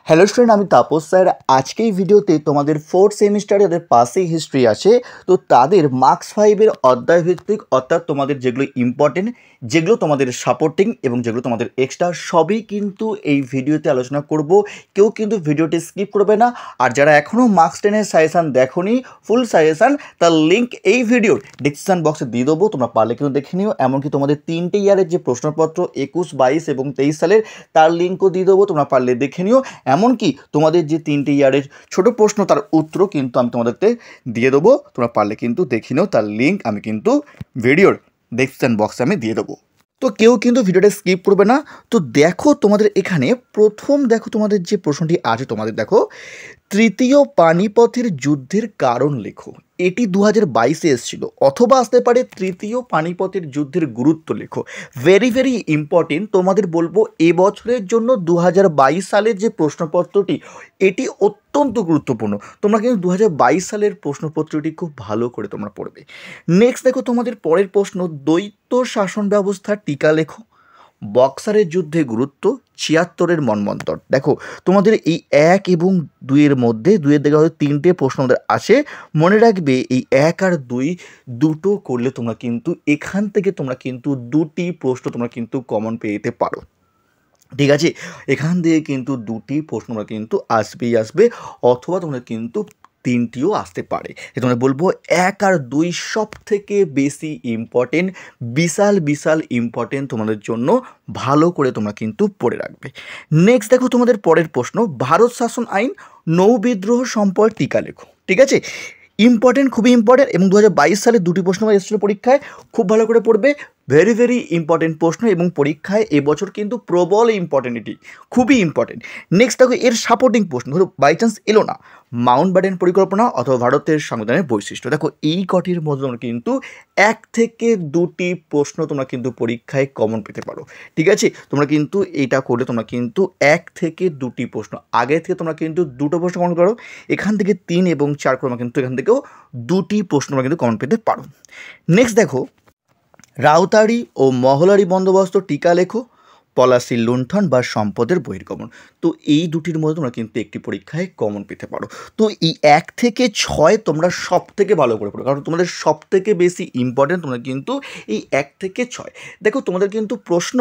Hello student, আমি Tapas sir. আজকে এই ভিডিওতে তোমাদের ফোর্থ সেমিস্টারে যাদের পাসে হিস্ট্রি আছে, তো তাদের মার্কস 5-এর অধ্যায় ভিত্তিক, অর্থাৎ তোমাদের যেগুলো ইম্পর্টেন্ট, যেগুলো তোমাদের সাপোর্টিং এবং যেগুলো তোমাদের এক্সট্রা, সবই কিন্তু এই ভিডিওতে আলোচনা করব। কেউ কিন্তু ভিডিওটি স্কিপ করবে না। আর যারা এখনও মার্কস 10-এর সাজেশান দেখোনি, ফুল সাজেশান, তার লিঙ্ক এই ভিডিওর ডিসক্রিপশন বক্সে দিয়ে দেবো, তোমরা পারলে কিন্তু দেখে নিও। এমনকি তোমাদের 3টে ইয়ারের যে প্রশ্নপত্র 21, 22 এবং 23 সালের, তার লিঙ্কও দিয়ে দেবো, তোমরা পারলে দেখে নিও। এমনকি তোমাদের যে 3টে ইয়ারের ছোট প্রশ্ন, তার উত্তরও কিন্তু আমি তোমাদেরকে দিয়ে দেবো, তোমরা পারলে কিন্তু দেখে নিও। তার লিঙ্ক আমি কিন্তু ভিডিওর ডেসক্রিপশন বক্সে আমি দিয়ে দেবো। তো কেউ কিন্তু ভিডিওটা স্কিপ করবে না। তো দেখো তোমাদের এখানে প্রথম দেখো তোমাদের যে প্রশ্নটি আছে, তোমাদের দেখো তৃতীয় পানিপথের যুদ্ধের কারণ লেখো। এটি 2022-এ এসেছিল, অথবা আসতে পারে তৃতীয় পানিপথের যুদ্ধের গুরুত্ব লেখো। Very very important. তোমাদের বলবো এবছরের জন্য 2022 সালের যে প্রশ্নপত্রটি, এটি অত্যন্ত গুরুত্বপূর্ণ। তোমরা কিন্তু 2022 সালের প্রশ্নপত্রটি খুব ভালো করে তোমরা পড়বে। নেক্সট দেখো তোমাদের পরের প্রশ্ন, দ্বৈত শাসন ব্যবস্থার টিকা লেখো। বক্সারের যুদ্ধে গুরুত্ব, 76-এর মন্বন্তর। দেখো তোমাদের এই 1 এবং 2-এর মধ্যে, 2-এর দিকে হয়তো 3টে প্রশ্ন আমাদের আসে। মনে রাখবে এই 1 আর 2 দুটো করলে তোমরা কিন্তু এখান থেকে তোমরা কিন্তু 2টি প্রশ্ন তোমরা কিন্তু কমন পেয়ে যেতে পারো। ঠিক আছে, এখান থেকে কিন্তু 2টি প্রশ্ন তোমরা কিন্তু আসবেই আসবে, অথবা তোমরা কিন্তু 3টিও আসতে পারে। তোমরা বলবো 1 আর 2 সব থেকে বেশি ইম্পর্টেন্ট, বিশাল বিশাল ইম্পর্টেন্ট তোমাদের জন্য। ভালো করে তোমরা কিন্তু পড়ে রাখবে। নেক্সট দেখো তোমাদের পরের প্রশ্ন, ভারত শাসন আইন নৌ বিদ্রোহ সম্পর্কে টিকা লেখো। ঠিক আছে, ইম্পর্টেন্ট, খুবই ইম্পর্টেন্ট। এবং 2022 সালে 2টি প্রশ্ন এসেছিল পরীক্ষায়, খুব ভালো করে পড়বে। ভেরি ভেরি ইম্পর্টেন্ট প্রশ্ন, এবং পরীক্ষায় এবছর কিন্তু প্রবল ইম্পর্টেন্ট, এটি খুবই ইম্পর্টেন্ট। নেক্সট দেখো এর সাপোর্টিং প্রশ্ন, ধরো বাই চান্স এলো না, মাউন্ট ব্যাটেন পরিকল্পনা অথবা ভারতের সংবিধানের বৈশিষ্ট্য। দেখো এই কটির মধ্যে তোমরা কিন্তু 1 থেকে 2টি প্রশ্ন তোমরা কিন্তু পরীক্ষায় কমন পেতে পারো। ঠিক আছে, তোমরা কিন্তু এটা করলে তোমরা কিন্তু 1 থেকে 2টি প্রশ্ন, আগে থেকে তোমরা কিন্তু 2টো প্রশ্ন কমন করো, এখান থেকে 3 এবং 4 করে কিন্তু এখান থেকেও 2টি প্রশ্ন তোমরা কিন্তু কমন পেতে পারো। নেক্সট দেখো রাউতারি ও মহলারি বন্দোবস্ত টিকা লেখো। পলাশির লুণ্ঠন বা সম্পদের বহির্গমন। তো এই দুটির মধ্যে তোমরা কিন্তু একটি পরীক্ষায় কমন পেতে পারো। তো এই 1 থেকে 6 তোমরা সব থেকে ভালো করে পড়ো, কারণ তোমাদের সব থেকে বেশি ইম্পর্টেন্ট তোমরা কিন্তু এই 1 থেকে 6। দেখো তোমাদের কিন্তু প্রশ্ন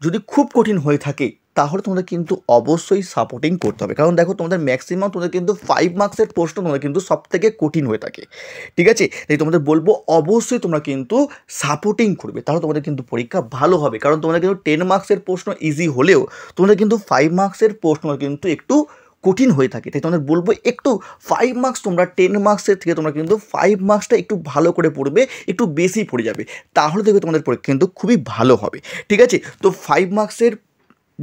যদি খুব কঠিন হয়ে থাকে, তাহলে তোমাদের কিন্তু অবশ্যই সাপোর্টিং করতে হবে। কারণ দেখো তোমাদের ম্যাক্সিমাম তোমাদের কিন্তু 5 মার্কসের প্রশ্ন তোমাদের কিন্তু সব থেকে কঠিন হয়ে থাকে। ঠিক আছে, তাই তোমাদের বলবো অবশ্যই তোমরা কিন্তু সাপোর্টিং করবে, তাহলে তোমাদের কিন্তু পরীক্ষা ভালো হবে। কারণ তোমাদের কিন্তু 10 মার্কসের প্রশ্ন ইজি হলেও তোমাদের কিন্তু 5 মার্কসের প্রশ্ন কিন্তু একটু কঠিন হয়ে থাকে। তাই তোমাদের বলবো একটু 5 মার্কস তোমরা 10 মার্কসের থেকে তোমরা কিন্তু 5 মার্কসটা একটু ভালো করে পড়বে, একটু বেশি পড়ে যাবে, তাহলে দেখবে তোমাদের পরীক্ষা কিন্তু খুবই ভালো হবে। ঠিক আছে, তো 5 মার্কসের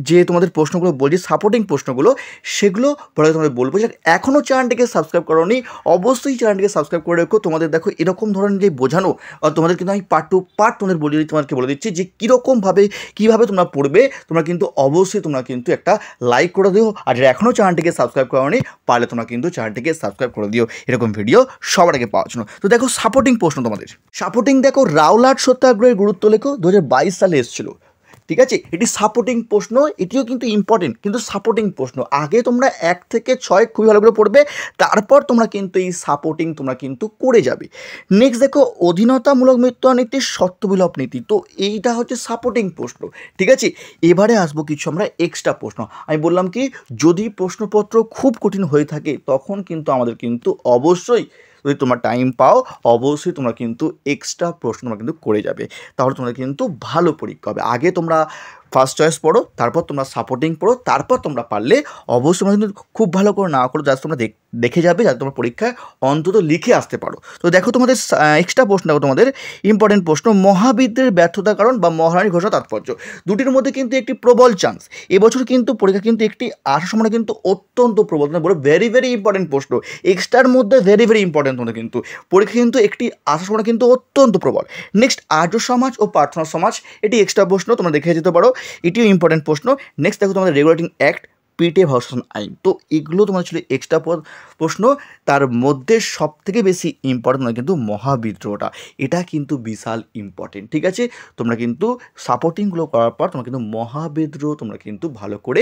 যে তোমাদের প্রশ্নগুলো বলছি, সাপোর্টিং প্রশ্নগুলো, সেগুলো পরে তোমাদের বলবো। যে এখনও চ্যানেলটিকে সাবস্ক্রাইব করোনি, অবশ্যই চ্যানেলটিকে সাবস্ক্রাইব করে রেখো। তোমাদের দেখো এরকম ধরনের যে বোঝানো, তোমাদের কিন্তু আমি পার্ট টু পার্ট তোমাদেরকে বলে দিচ্ছি যে কীরকমভাবে কীভাবে তোমরা পড়বে। তোমরা কিন্তু অবশ্যই তোমরা কিন্তু একটা লাইক করে দিও, আর যারা এখনও চ্যানেলটিকে সাবস্ক্রাইব করোনি, পারলে তোমরা কিন্তু চ্যানেলটিকে সাবস্ক্রাইব করে দিও এরকম ভিডিও সবার আগে পাওয়ার জন্য। তো দেখো সাপোর্টিং প্রশ্ন, তোমাদের সাপোর্টিং দেখো রাওলাট সত্যাগ্রহের গুরুত্ব লেখো, 2022 সালে এসেছিল। ঠিক আছে, এটি সাপোর্টিং প্রশ্ন, এটিও কিন্তু ইম্পর্টেন্ট, কিন্তু সাপোর্টিং প্রশ্ন। আগে তোমরা 1 থেকে 6 খুবই ভালো করে পড়বে, তারপর তোমরা কিন্তু এই সাপোর্টিং তোমরা কিন্তু করে যাবে। নেক্সট দেখো অধীনতামূলক মৃত্যু নীতির শর্তবিলোপ নীতি। তো এইটা হচ্ছে সাপোর্টিং প্রশ্ন। ঠিক আছে, এবারে আসবো কিছু আমরা এক্সট্রা প্রশ্ন। আমি বললাম কি, যদি প্রশ্নপত্র খুব কঠিন হয়ে থাকে, তখন কিন্তু আমাদের কিন্তু অবশ্যই, যদি তোমরা টাইম পাও, অবশ্যই তোমরা কিন্তু এক্সট্রা প্রশ্ন তোমরা কিন্তু করে যাবে, তাহলে তোমরা কিন্তু ভালো পরীক্ষা হবে। আগে তোমরা ফার্স্ট চয়েস পড়ো, তারপর তোমরা সাপোর্টিং পড়ো, তারপর তোমরা পারলে অবশ্যই তোমরা কিন্তু খুব ভালো করে না করো, যাতে তোমরা দেখে যাবে, যাতে তোমরা পরীক্ষায় অন্তত লিখে আসতে পারো। তো দেখো তোমাদের এক্সট্রা প্রশ্ন, দেখো তোমাদের ইম্পর্টেন্ট প্রশ্ন, মহাবিদ্যের ব্যর্থতার কারণ বা মহারানীর ঘোষণা তাৎপর্য। দুটির মধ্যে কিন্তু একটি প্রবল চান্স। এবছর কিন্তু পরীক্ষা কিন্তু একটি আসার সময় কিন্তু অত্যন্ত প্রবল, বলে ভেরি ভেরি ইম্পর্টেন্ট প্রশ্ন, এক্সট্রার মধ্যে ভেরি ভেরি ইম্পর্টেন্ট। তোমাদের কিন্তু পরীক্ষা কিন্তু একটি আসার সময় কিন্তু অত্যন্ত প্রবল। নেক্সট আর্য সমাজ ও প্রার্থনা সমাজ, এটি এক্সট্রা প্রশ্ন, তোমরা দেখে যেতে পারো, এটিও ইম্পর্টেন্ট প্রশ্ন। নেক্সট দেখো তোমাদের রেগুলেটিং অ্যাক্ট, পিটে ভার্সন আইন। তো এগুলো তোমার ছিল এক্সট্রা প্রশ্ন। তার মধ্যে সব থেকে বেশি ইম্পর্টেন্ট নয় কিন্তু মহাবিদ্রোহটা, এটা কিন্তু বিশাল ইম্পর্টেন্ট। ঠিক আছে, তোমরা কিন্তু সাপোর্টিংগুলো করার পর তোমরা কিন্তু মহাবিদ্রোহ তোমরা কিন্তু ভালো করে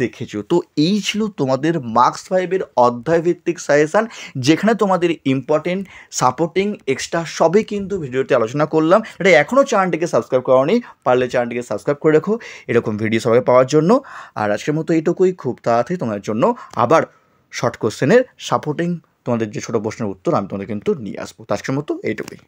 দেখেছো। তো এই ছিল তোমাদের মার্কস 5-এর অধ্যায়ভিত্তিক সাজেশান, যেখানে তোমাদের ইম্পর্টেন্ট সাপোর্টিং এক্সট্রা সবই কিন্তু ভিডিওতে আলোচনা করলাম। এটা এখনও চ্যানেলটিকে সাবস্ক্রাইব করোনি, পারলে চ্যানেলটিকে সাবস্ক্রাইব করে রাখো এরকম ভিডিও সবাই পাওয়ার জন্য। আর আজকের মতো এইটুকুই, খুব তাড়াতাড়ি তোমাদের জন্য আবার শর্ট কোশ্চেনের সাপোর্টিং তোমাদের যে ছোটো প্রশ্নের উত্তর আমি তোমাদের কিন্তু নিয়ে আসবো। তো আজকের মতো এইটুকুই।